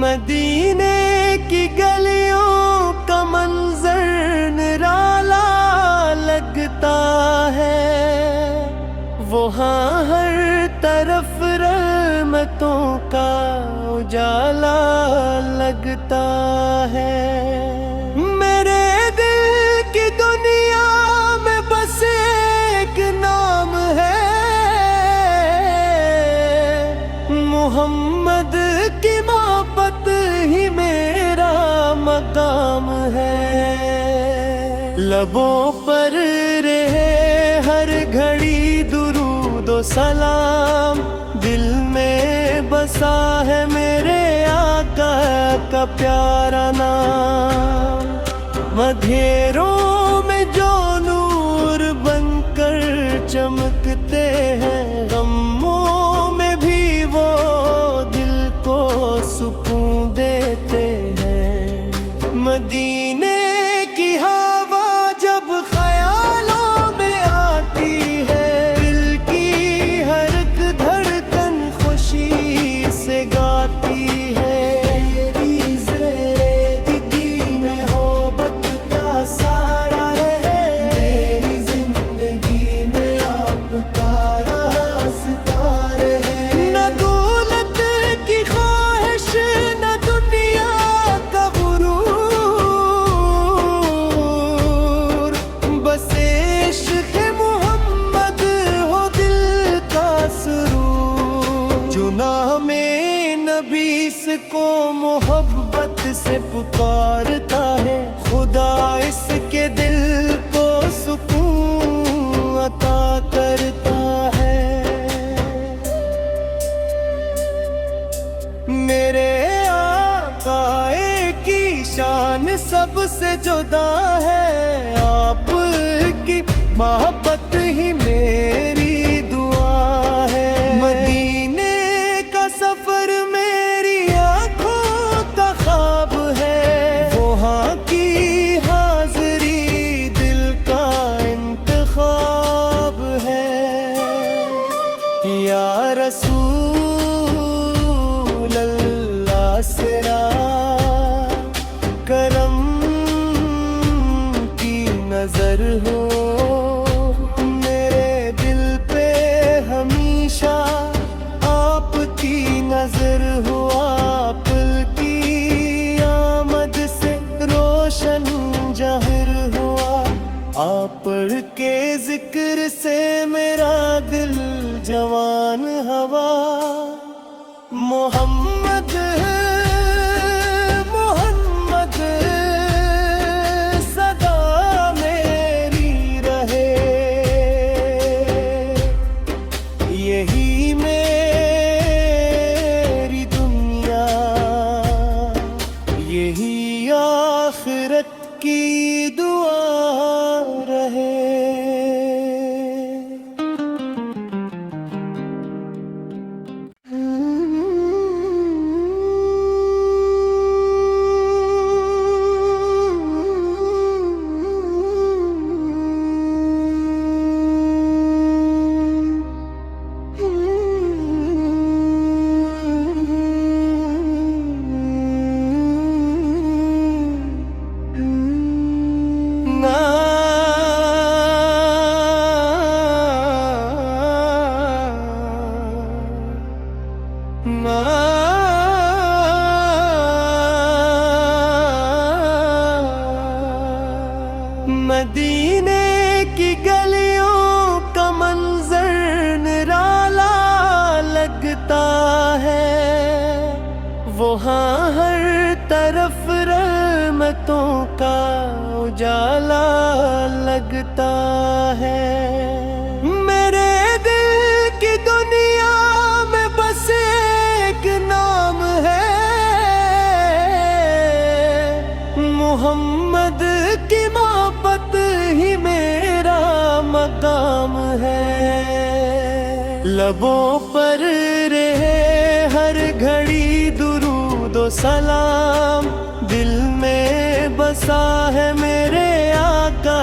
مدینے کی گلیوں کا منظر نرالا لگتا ہے، وہاں ہر طرف رحمتوں کا اجالا لگتا ہے۔ میرے دل کی دنیا میں بس ایک نام ہے، محمد کی محبت ہی میرا مقام ہے۔ لبوں پر رہے ہر گھڑی درود و سلام، دل میں بسا ہے میرے آقا کا پیارا نام۔ اندھیروں میں جو نور بن کر چمکتے ہیں، غموں میں بھی وہ دل کو سکون دیتے ہیں۔ مدینے کی ہوا جب خیالوں میں آتی ہے، دل کی ہر ایک دھڑکن خوشی سے گاتی ہے۔ میری زندگی میں محبت کا سارا ہے، میری زندگی میں آپ کا راستہ ہے۔ نہ دولت کی خواہش، نہ دنیا کا غرور، بس عشق محمد ہو دل کا سرور۔ جو نام نبی سے کو محبت سے پکارتا ہے، خدا اس کے دل کو سکون عطا کرتا ہے۔ میرے آقا کی شان سب سے جدا ہے، آپ کی محبت ہی میری دعا ہے۔ مدینے کا سفر میری آنکھوں کا خواب ہے، وہاں کی حاضری دل کا انتخاب ہے۔ یا رسول اللہ سرا کرم کی نظر ہو، میرے دل پہ ہمیشہ آپ کی نظر ہو۔ آپ کی آمد سے روشن ظاہر ہوا، آپ کے ذکر سے میرا دل جوان ہوا۔ محمد محمد صدا میری رہے، یہی میری دنیا، یہی آخرت کی دعا رہے۔ مدینے کی گلیوں کا منظر نرالا لگتا ہے، وہاں ہر طرف رحمتوں کا اجالا لگتا ہے۔ میرے دل کی دنیا میں بس ایک نام ہے، محمد کی محبت ہی میرا مقام ہے۔ لبوں پر رہے ہر گھڑی درود و سلام، دل میں بسا ہے میرے آقا